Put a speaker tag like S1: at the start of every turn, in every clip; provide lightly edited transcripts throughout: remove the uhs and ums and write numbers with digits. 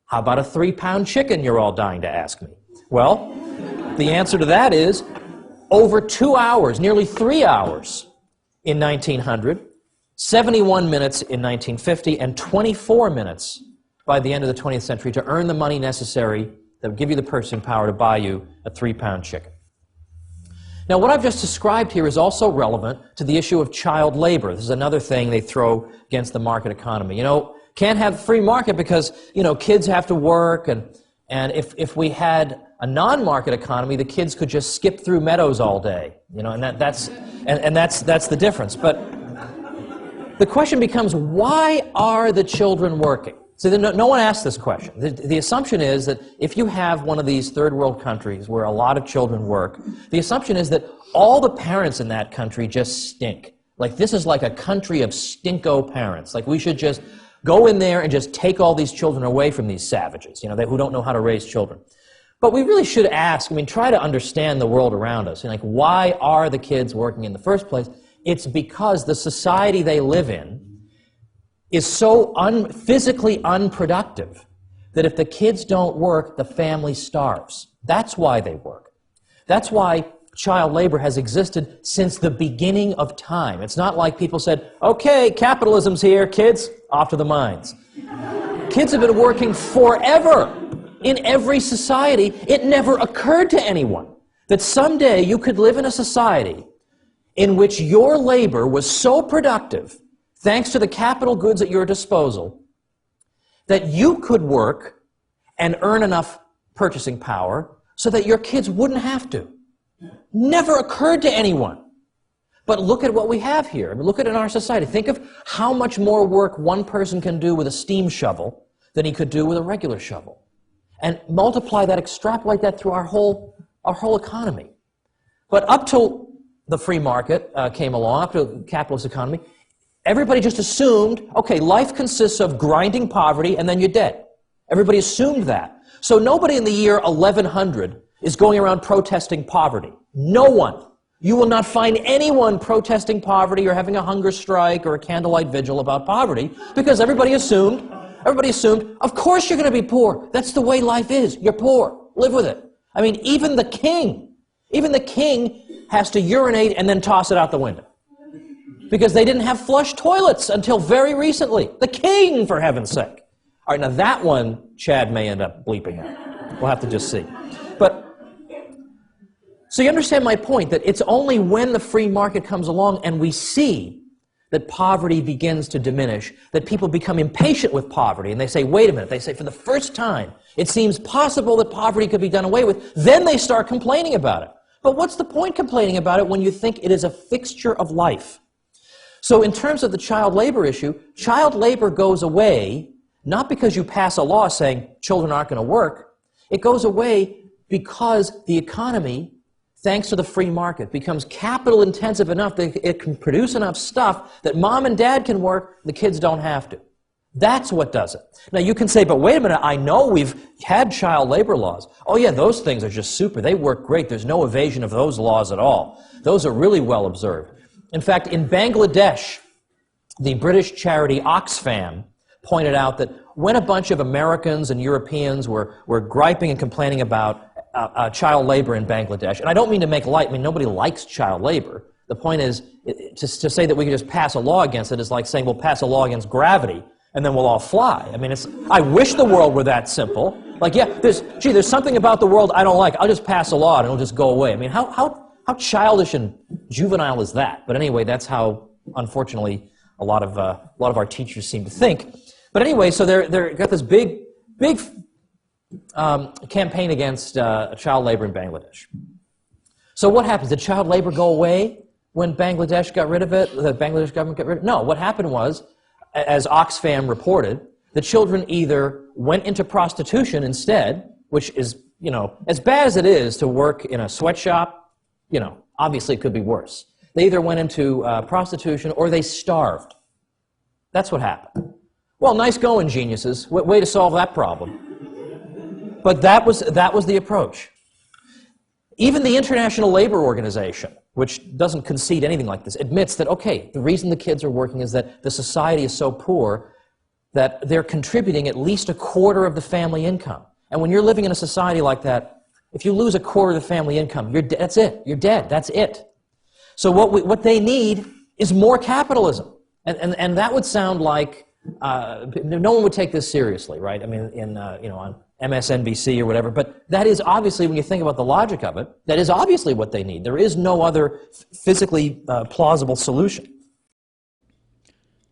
S1: How about a 3-pound chicken, you're all dying to ask me? Well, the answer to that is over 2 hours, nearly 3 hours in 1900, 71 minutes in 1950, and 24 minutes by the end of the 20th century to earn the money necessary that would give you the purchasing power to buy you a 3-pound chicken. Now, what I've just described here is also relevant to the issue of child labor. This is another thing they throw against the market economy. You know, can't have free market because, you know, kids have to work, and if we had a non-market economy, the kids could just skip through meadows all day, you know, and that's the difference. But the question becomes, why are the children working? So no one asks this question. The assumption is that if you have one of these third world countries where a lot of children work, the assumption is that all the parents in that country just stink. Like, this is like a country of stinko parents. Like, we should just go in there and just take all these children away from these savages, you know, who don't know how to raise children. But we really should ask, I mean, try to understand the world around us. You know, like, why are the kids working in the first place? It's because the society they live in is so physically unproductive that if the kids don't work, the family starves. That's why they work. That's why child labor has existed since the beginning of time. It's not like people said, okay, capitalism's here, kids, off to the mines. Kids have been working forever in every society. It never occurred to anyone that someday you could live in a society in which your labor was so productive, thanks to the capital goods at your disposal, that you could work and earn enough purchasing power so that your kids wouldn't have to. Never occurred to anyone. But look at what we have here. I mean, look at it in our society. Think of how much more work one person can do with a steam shovel than he could do with a regular shovel. And multiply that, extrapolate that through our whole economy. But up till the free market came along, up to the capitalist economy, everybody just assumed, okay, life consists of grinding poverty and then you're dead. Everybody assumed that. So nobody in the year 1100 is going around protesting poverty. No one. You will not find anyone protesting poverty or having a hunger strike or a candlelight vigil about poverty, because everybody assumed, of course you're going to be poor. That's the way life is. You're poor. Live with it. I mean, even the king has to urinate and then toss it out the window, because they didn't have flush toilets until very recently. The king, for heaven's sake. All right, now that one, Chad may end up bleeping out. We'll have to just see. But, so you understand my point, that it's only when the free market comes along and we see that poverty begins to diminish, that people become impatient with poverty, and they say, wait a minute, they say, for the first time, it seems possible that poverty could be done away with. Then they start complaining about it. But what's the point complaining about it when you think it is a fixture of life? So in terms of the child labor issue, child labor goes away not because you pass a law saying children aren't going to work. It goes away because the economy, thanks to the free market, becomes capital intensive enough that it can produce enough stuff that mom and dad can work, the kids don't have to. That's what does it. Now you can say, but wait a minute, I know we've had child labor laws. Oh yeah, those things are just super. They work great. There's no evasion of those laws at all. Those are really well observed. In fact, in Bangladesh, the British charity Oxfam pointed out that when a bunch of Americans and Europeans were griping and complaining about child labor in Bangladesh, and I don't mean to make light, I mean, nobody likes child labor. The point is, to say that we can just pass a law against it is like saying we'll pass a law against gravity and then we'll all fly. I mean, I wish the world were that simple. Like, yeah, there's something about the world I don't like. I'll just pass a law and it'll just go away. I mean, how childish and juvenile is that? But anyway, that's how, unfortunately, a lot of our teachers seem to think. But anyway, so they're got this big campaign against child labor in Bangladesh. So what happens? Did child labor go away when Bangladesh got rid of it? The Bangladesh government got rid of it? No. What happened was, as Oxfam reported, the children either went into prostitution instead, which is, you know, as bad as it is to work in a sweatshop, you know, obviously it could be worse. They either went into prostitution or they starved. That's what happened. Well, nice going, geniuses. Way to solve that problem. But that was the approach. Even the International Labor Organization, which doesn't concede anything like this, admits that, okay, the reason the kids are working is that the society is so poor that they're contributing at least a quarter of the family income. And when you're living in a society like that, if you lose a quarter of the family income, that's it. You're dead. That's it. So what they need is more capitalism. And that would sound like no one would take this seriously, right? I mean, on MSNBC or whatever. But that is obviously, when you think about the logic of it, that is obviously what they need. There is no other physically plausible solution.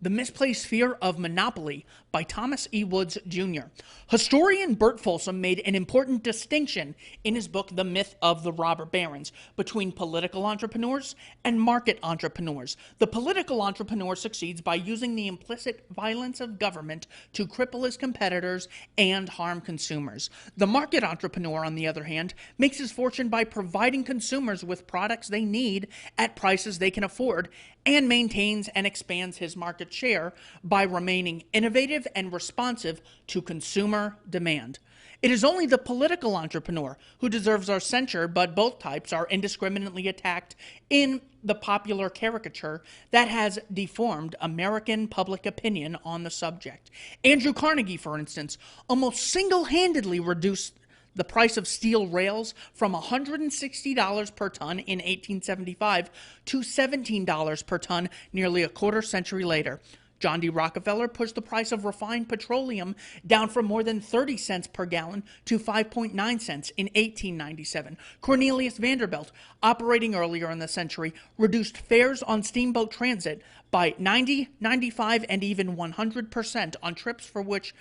S2: The Misplaced Fear of Monopoly by Thomas E. Woods, Jr. Historian Bert Folsom made an important distinction in his book, The Myth of the Robber Barons, between political entrepreneurs and market entrepreneurs. The political entrepreneur succeeds by using the implicit violence of government to cripple his competitors and harm consumers. The market entrepreneur, on the other hand, makes his fortune by providing consumers with products they need at prices they can afford, and maintains and expands his market share by remaining innovative and responsive to consumer demand. It is only the political entrepreneur who deserves our censure, but both types are indiscriminately attacked in the popular caricature that has deformed American public opinion on the subject. Andrew Carnegie, for instance, almost single-handedly reduced the price of steel rails from $160 per ton in 1875 to $17 per ton nearly a quarter century later. John D. Rockefeller pushed the price of refined petroleum down from more than 30 cents per gallon to 5.9 cents in 1897. Cornelius Vanderbilt, operating earlier in the century, reduced fares on steamboat transit by 90, 95, and even 100% on trips for which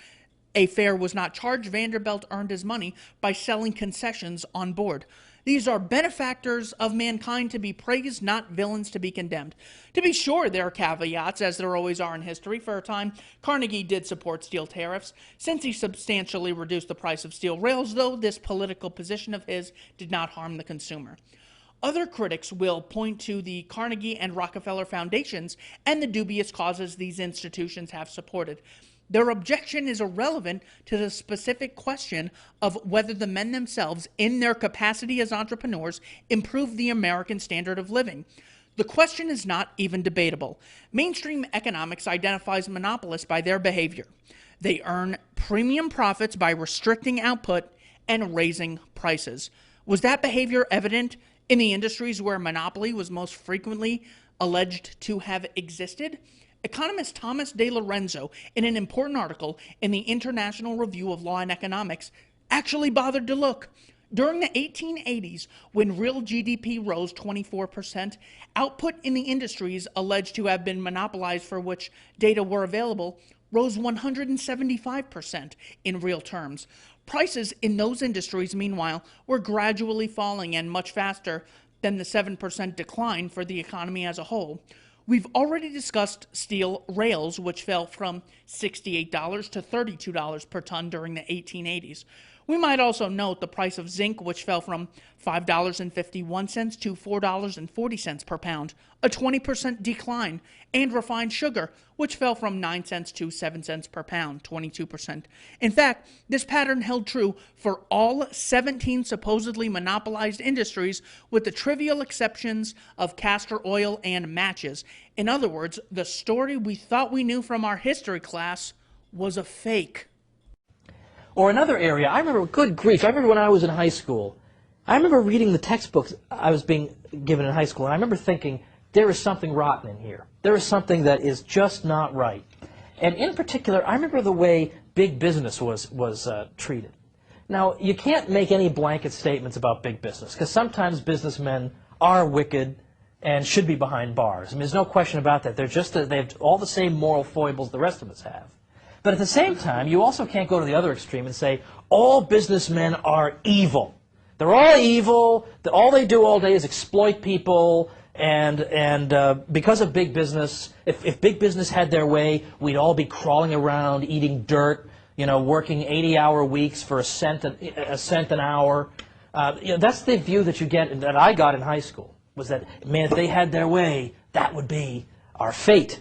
S2: a fare was not charged. Vanderbilt earned his money by selling concessions on board. These are benefactors of mankind to be praised, not villains to be condemned. To be sure, there are caveats, as there always are in history. For a time, Carnegie did support steel tariffs, since he substantially reduced the price of steel rails, though this political position of his did not harm the consumer. Other critics will point to the Carnegie and Rockefeller foundations and the dubious causes these institutions have supported. Their objection is irrelevant to the specific question of whether the men themselves, in their capacity as entrepreneurs, improve the American standard of living. The question is not even debatable. Mainstream economics identifies monopolists by their behavior. They earn premium profits by restricting output and raising prices. Was that behavior evident in the industries where monopoly was most frequently alleged to have existed? Economist Thomas De Lorenzo, in an important article in the International Review of Law and Economics, actually bothered to look. During the 1880s, when real GDP rose 24%, output in the industries alleged to have been monopolized for which data were available rose 175% in real terms. Prices in those industries, meanwhile, were gradually falling and much faster than the 7% decline for the economy as a whole. We've already discussed steel rails, which fell from $68 to $32 per ton during the 1880s. We might also note the price of zinc, which fell from $5.51 to $4.40 per pound, a 20% decline, and refined sugar, which fell from 9 cents to 7 cents per pound, 22%. In fact, this pattern held true for all 17 supposedly monopolized industries, with the trivial exceptions of castor oil and matches. In other words, the story we thought we knew from our history class was a fake.
S1: Or another area, I remember, good grief, I remember when I was in high school, I remember reading the textbooks I was being given in high school, and I remember thinking, there is something rotten in here. There is something that is just not right. And in particular, I remember the way big business was treated. Now, you can't make any blanket statements about big business, because sometimes businessmen are wicked and should be behind bars. I mean, there's no question about that. They have all the same moral foibles the rest of us have. But at the same time, you also can't go to the other extreme and say, all businessmen are evil. They're all evil. All they do all day is exploit people. And because of big business, if big business had their way, we'd all be crawling around, eating dirt, working 80-hour weeks for a cent an hour. That's the view that you get, that I got in high school, was that, man, if they had their way, that would be our fate.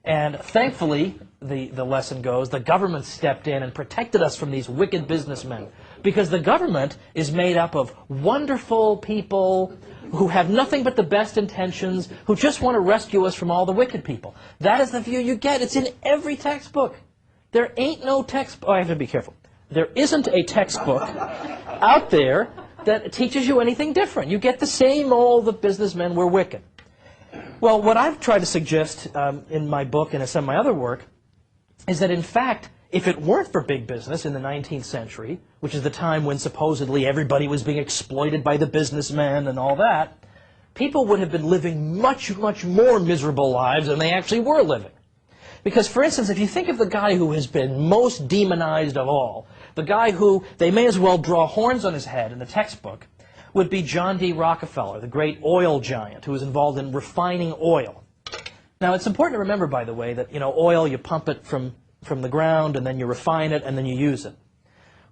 S1: And thankfully, the lesson goes, the government stepped in and protected us from these wicked businessmen. Because the government is made up of wonderful people who have nothing but the best intentions, who just want to rescue us from all the wicked people. That is the view you get. It's in every textbook. There ain't no textbook. Oh, I have to be careful. There isn't a textbook out there that teaches you anything different. You get the same old, the businessmen were wicked. Well, what I've tried to suggest in my book and in some of my other work is that, in fact, if it weren't for big business in the 19th century, which is the time when supposedly everybody was being exploited by the businessmen and all that, people would have been living much, much more miserable lives than they actually were living. Because, for instance, if you think of the guy who has been most demonized of all, the guy who they may as well draw horns on his head in the textbook, would be John D. Rockefeller, the great oil giant who was involved in refining oil. Now, it's important to remember, by the way, that, you know, oil, you pump it from the ground, and then you refine it, and then you use it.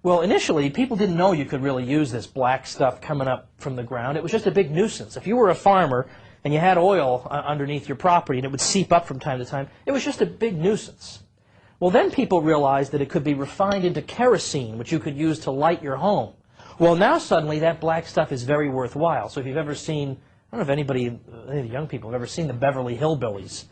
S1: Well, initially, people didn't know you could really use this black stuff coming up from the ground. It was just a big nuisance. If you were a farmer and you had oil underneath your property and it would seep up from time to time, it was just a big nuisance. Well, then people realized that it could be refined into kerosene, which you could use to light your home. Well, now suddenly that black stuff is very worthwhile. So if you've ever seen, I don't know if any of the young people have ever seen the Beverly Hillbillies,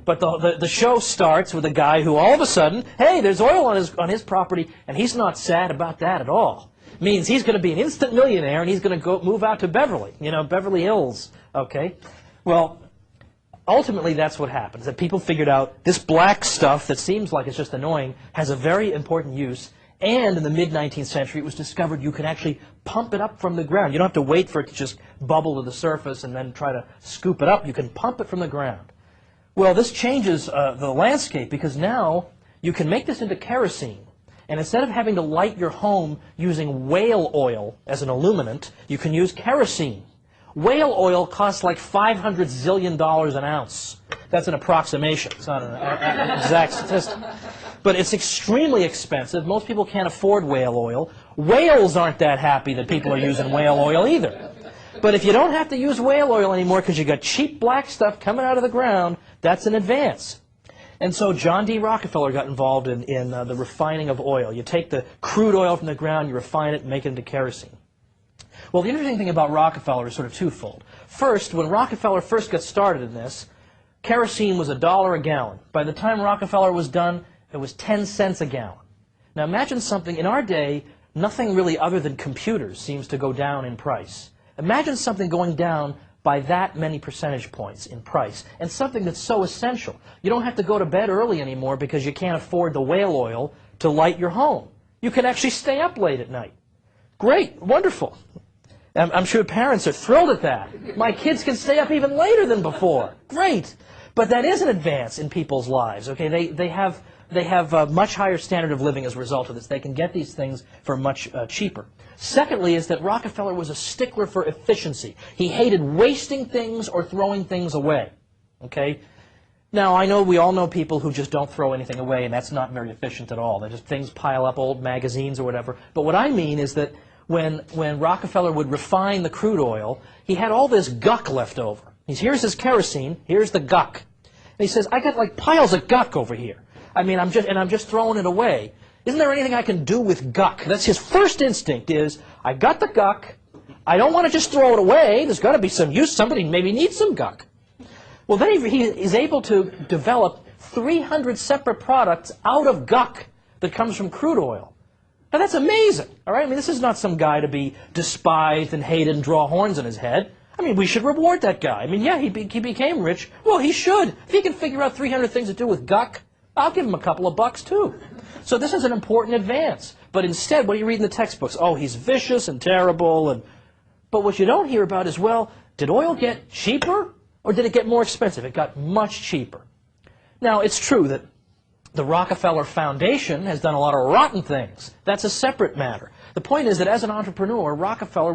S1: but the show starts with a guy who all of a sudden, hey, there's oil on his property, and he's not sad about that at all. It means he's going to be an instant millionaire, and he's going to go move out to Beverly, you know, Beverly Hills, okay? Well, ultimately that's what happens, that people figured out this black stuff that seems like it's just annoying has a very important use, and in the mid-19th century it was discovered you can actually pump it up from the ground. You don't have to wait for it to just bubble to the surface and then try to scoop it up. You can pump it from the ground. Well, this changes the landscape, because now you can make this into kerosene. And instead of having to light your home using whale oil as an illuminant, you can use kerosene. Whale oil costs like $500 zillion an ounce. That's an approximation. It's not an exact statistic. But it's extremely expensive. Most people can't afford whale oil. Whales aren't that happy that people are using whale oil either. But if you don't have to use whale oil anymore because you got cheap black stuff coming out of the ground, that's an advance. And so John D. Rockefeller got involved in the refining of oil. You take the crude oil from the ground, you refine it, and make it into kerosene. Well, the interesting thing about Rockefeller is sort of twofold. First, when Rockefeller first got started in this, kerosene was $1 a gallon. By the time Rockefeller was done, it was 10 cents a gallon. Now imagine something, in our day, nothing really other than computers seems to go down in price. Imagine something going down by that many percentage points in price, and something that's so essential. You don't have to go to bed early anymore because you can't afford the whale oil to light your home. You can actually stay up late at night. Great, wonderful. I'm sure parents are thrilled at that. My kids can stay up even later than before. Great. But that is an advance in people's lives. Okay, they have a much higher standard of living as a result of this. They can get these things for much cheaper. Secondly is that Rockefeller was a stickler for efficiency. He hated wasting things or throwing things away. Okay? Now, I know we all know people who just don't throw anything away, and that's not very efficient at all. They're just things pile up, old magazines or whatever. But what I mean is that when Rockefeller would refine the crude oil, he had all this guck left over. Here's his kerosene, here's the guck. And he says, I got like piles of guck over here. I mean, I'm just throwing it away. Isn't there anything I can do with guck? That's his first instinct is, I got the guck, I don't want to just throw it away, there's got to be some use, somebody maybe needs some guck. Well, then he is able to develop 300 separate products out of guck that comes from crude oil. Now that's amazing, all right? I mean, this is not some guy to be despised and hated and draw horns on his head. I mean, we should reward that guy. I mean, yeah, he became rich. Well, he should. If he can figure out 300 things to do with guck, I'll give him a couple of bucks too. So this is an important advance. But instead, what do you read in the textbooks? Oh, he's vicious and terrible. But what you don't hear about is, well, did oil get cheaper or did it get more expensive? It got much cheaper. Now, it's true that the Rockefeller Foundation has done a lot of rotten things. That's a separate matter. The point is that as an entrepreneur, Rockefeller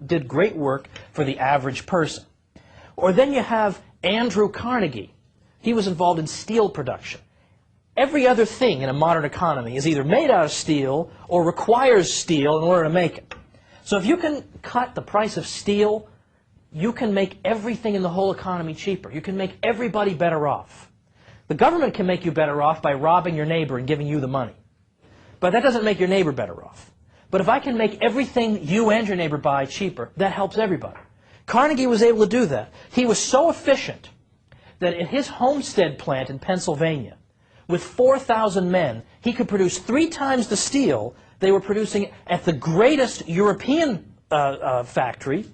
S1: did great work for the average person. Or then you have Andrew Carnegie. He was involved in steel production. Every other thing in a modern economy is either made out of steel or requires steel in order to make it. So if you can cut the price of steel, you can make everything in the whole economy cheaper. You can make everybody better off. The government can make you better off by robbing your neighbor and giving you the money. But that doesn't make your neighbor better off. But if I can make everything you and your neighbor buy cheaper, that helps everybody. Carnegie was able to do that. He was so efficient that in his Homestead plant in Pennsylvania, with 4,000 men, he could produce 3 times the steel they were producing at the greatest European factory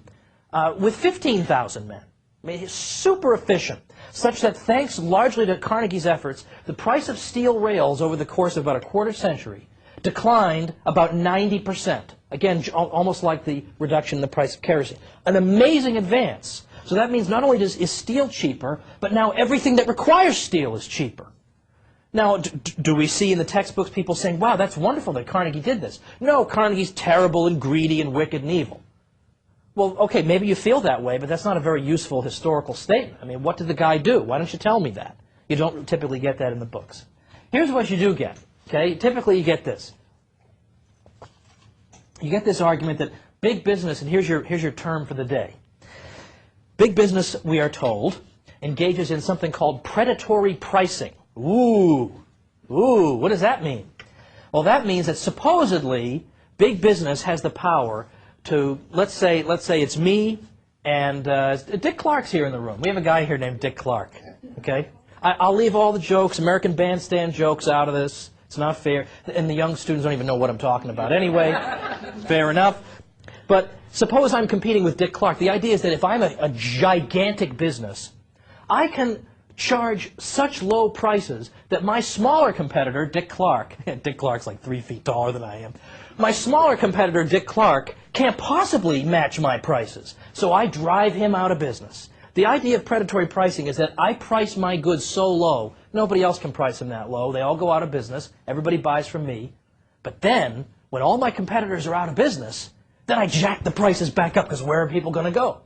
S1: with 15,000 men. I mean, he's super efficient, such that thanks largely to Carnegie's efforts, the price of steel rails over the course of about a quarter century declined about 90%. Again, almost like the reduction in the price of kerosene. An amazing advance. So that means not only is steel cheaper, but now everything that requires steel is cheaper. Now, do we see in the textbooks people saying, wow, that's wonderful that Carnegie did this? No, Carnegie's terrible and greedy and wicked and evil. Well, okay, maybe you feel that way, but that's not a very useful historical statement. I mean, what did the guy do? Why don't you tell me that? You don't typically get that in the books. Here's what you do get, okay? Typically you get this. You get this argument that big business, and here's your term for the day. Big business, we are told, engages in something called predatory pricing. Ooh, what does that mean? Well, that means that supposedly big business has the power to, let's say it's me and Dick Clark's here in the room. We have a guy here named Dick Clark, okay? I'll leave all the jokes, American Bandstand jokes out of this. It's not fair. And the young students don't even know what I'm talking about anyway. Fair enough. But suppose I'm competing with Dick Clark. The idea is that if I'm a gigantic business, I can charge such low prices that my smaller competitor, Dick Clark, Dick Clark's like 3 feet taller than I am, my smaller competitor, Dick Clark, can't possibly match my prices. So I drive him out of business. The idea of predatory pricing is that I price my goods so low, nobody else can price them that low. They all go out of business. Everybody buys from me. But then, when all my competitors are out of business, then I jack the prices back up, because where are people going to go?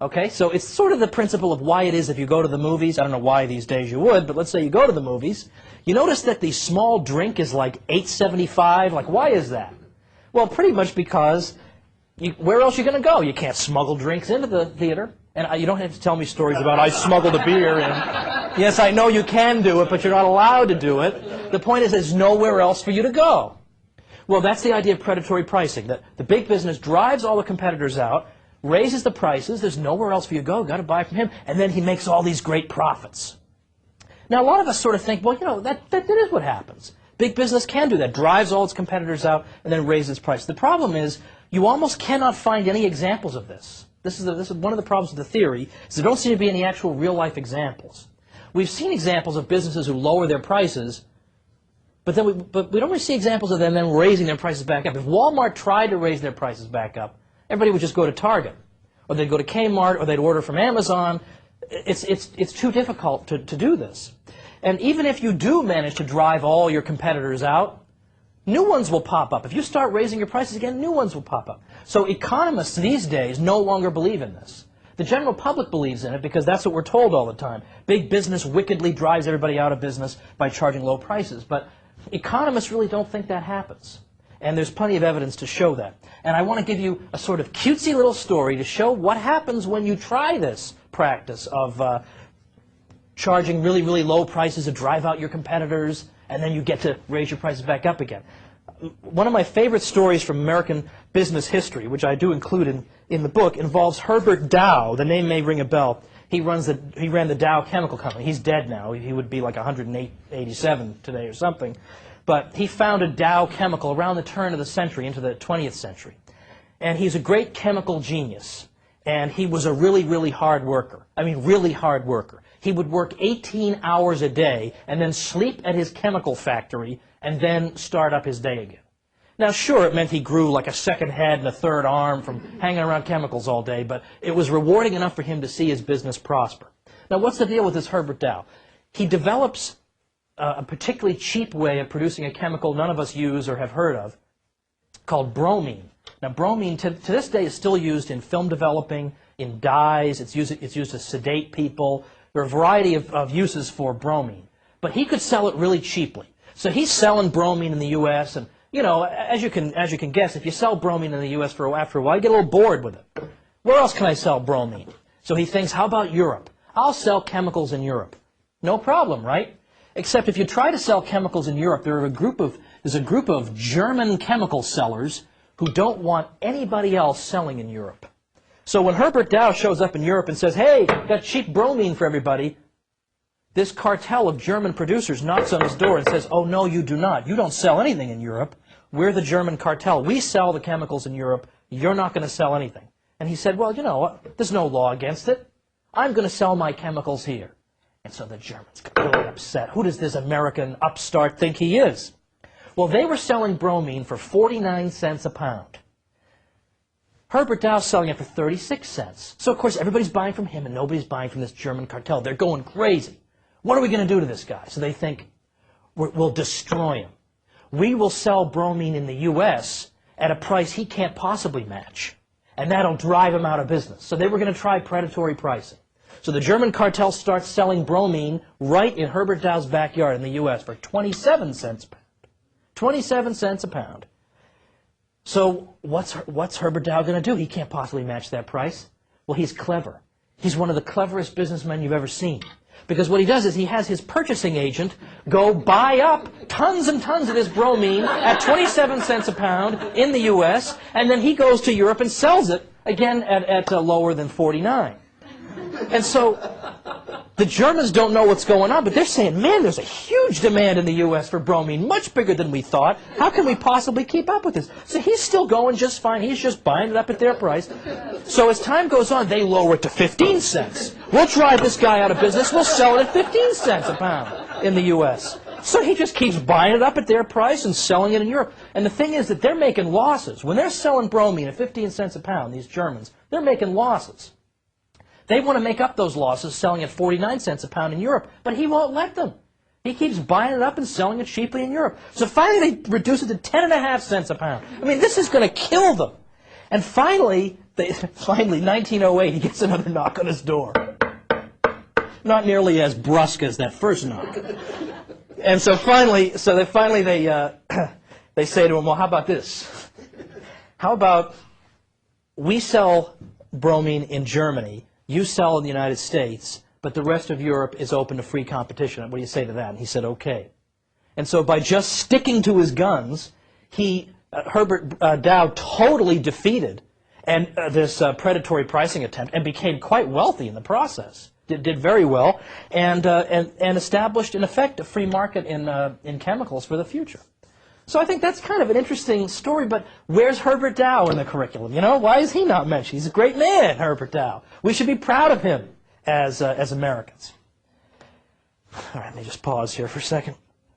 S1: Okay, so it's sort of the principle of why it is if you go to the movies. I don't know why these days you would, but let's say you go to the movies. You notice that the small drink is like $8.75. Like, why is that? Well, pretty much because where else are you going to go? You can't smuggle drinks into the theater. And you don't have to tell me stories about I smuggled a beer in. Yes, I know you can do it, but you're not allowed to do it. The point is there's nowhere else for you to go. Well, that's the idea of predatory pricing. That the big business drives all the competitors out, raises the prices, there's nowhere else for you to go, got to buy from him, and then he makes all these great profits. Now, a lot of us sort of think, well, you know, that is what happens. Big business can do that, drives all its competitors out, and then raises price. The problem is, you almost cannot find any examples of this. This is one of the problems with the theory, is there don't seem to be any actual real-life examples. We've seen examples of businesses who lower their prices, but we don't really see examples of them then raising their prices back up. If Walmart tried to raise their prices back up, everybody would just go to Target, or they'd go to Kmart, or they'd order from Amazon. It's too difficult to do this. And even if you do manage to drive all your competitors out, new ones will pop up. If you start raising your prices again, new ones will pop up. So economists these days no longer believe in this. The general public believes in it because that's what we're told all the time. Big business wickedly drives everybody out of business by charging low prices. But economists really don't think that happens. And there's plenty of evidence to show that. And I want to give you a sort of cutesy little story to show what happens when you try this practice of charging really, really low prices to drive out your competitors, and then you get to raise your prices back up again. One of my favorite stories from American business history, which I do include in the book, involves Herbert Dow. The name may ring a bell. He ran the Dow Chemical Company. He's dead now. He would be like 187 today or something. But he founded Dow Chemical around the turn of the century, into the 20th century. And he's a great chemical genius. And he was a really, really hard worker. I mean, really hard worker. He would work 18 hours a day and then sleep at his chemical factory and then start up his day again. Now, sure, it meant he grew like a second head and a third arm from hanging around chemicals all day, but it was rewarding enough for him to see his business prosper. Now, what's the deal with this Herbert Dow? He develops a particularly cheap way of producing a chemical none of us use or have heard of called bromine. Now, bromine to this day is still used in film developing, in dyes. It's used to sedate people. There are a variety of uses for bromine. But he could sell it really cheaply. So he's selling bromine in the U.S. and, you know, as you can guess, if you sell bromine in the U.S. after a while, you get a little bored with it. Where else can I sell bromine? So he thinks, how about Europe? I'll sell chemicals in Europe. No problem, right? Except if you try to sell chemicals in Europe, there's a group of German chemical sellers who don't want anybody else selling in Europe. So when Herbert Dow shows up in Europe and says, hey, got cheap bromine for everybody, this cartel of German producers knocks on his door and says, oh, no, you do not. You don't sell anything in Europe. We're the German cartel. We sell the chemicals in Europe. You're not going to sell anything. And he said, well, you know what? There's no law against it. I'm going to sell my chemicals here. And so the Germans got really upset. Who does this American upstart think he is? Well, they were selling bromine for 49 cents a pound. Herbert Dow's selling it for 36 cents. So, of course, everybody's buying from him and nobody's buying from this German cartel. They're going crazy. What are we going to do to this guy? So they think, we'll destroy him. We will sell bromine in the U.S. at a price he can't possibly match. And that'll drive him out of business. So they were going to try predatory pricing. So the German cartel starts selling bromine right in Herbert Dow's backyard in the U.S. for 27 cents a pound. 27 cents a pound. So what's Herbert Dow going to do? He can't possibly match that price. Well, he's clever. He's one of the cleverest businessmen you've ever seen. Because what he does is he has his purchasing agent go buy up tons and tons of this bromine at 27 cents a pound in the U.S., and then he goes to Europe and sells it, again, at lower than 49. And so the Germans don't know what's going on, but they're saying, man, there's a huge demand in the U.S. for bromine, much bigger than we thought. How can we possibly keep up with this? So he's still going just fine. He's just buying it up at their price. So as time goes on, they lower it to 15 cents. We'll drive this guy out of business. We'll sell it at 15 cents a pound in the U.S. So he just keeps buying it up at their price and selling it in Europe. And the thing is that they're making losses. When they're selling bromine at 15 cents a pound, these Germans, they're making losses. They want to make up those losses selling at 49 cents a pound in Europe, but he won't let them. He keeps buying it up and selling it cheaply in Europe. So finally they reduce it to 10.5 cents a pound. I mean, this is going to kill them. And finally, 1908, he gets another knock on his door. Not nearly as brusque as that first knock. And so finally, they say to him, well, how about this? How about we sell bromine in Germany, you sell in the United States, but the rest of Europe is open to free competition. What do you say to that? And he said, okay. And so by just sticking to his guns, Herbert Dow totally defeated this predatory pricing attempt and became quite wealthy in the process. Did very well and established, in effect, a free market in chemicals for the future. So I think that's kind of an interesting story, but where's Herbert Dow in the curriculum? You know, why is he not mentioned? He's a great man, Herbert Dow. We should be proud of him as Americans. All right, let me just pause here for a second.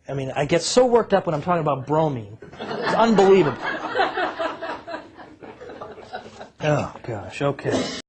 S1: I mean, I get so worked up when I'm talking about bromine. It's unbelievable. Oh, gosh, okay.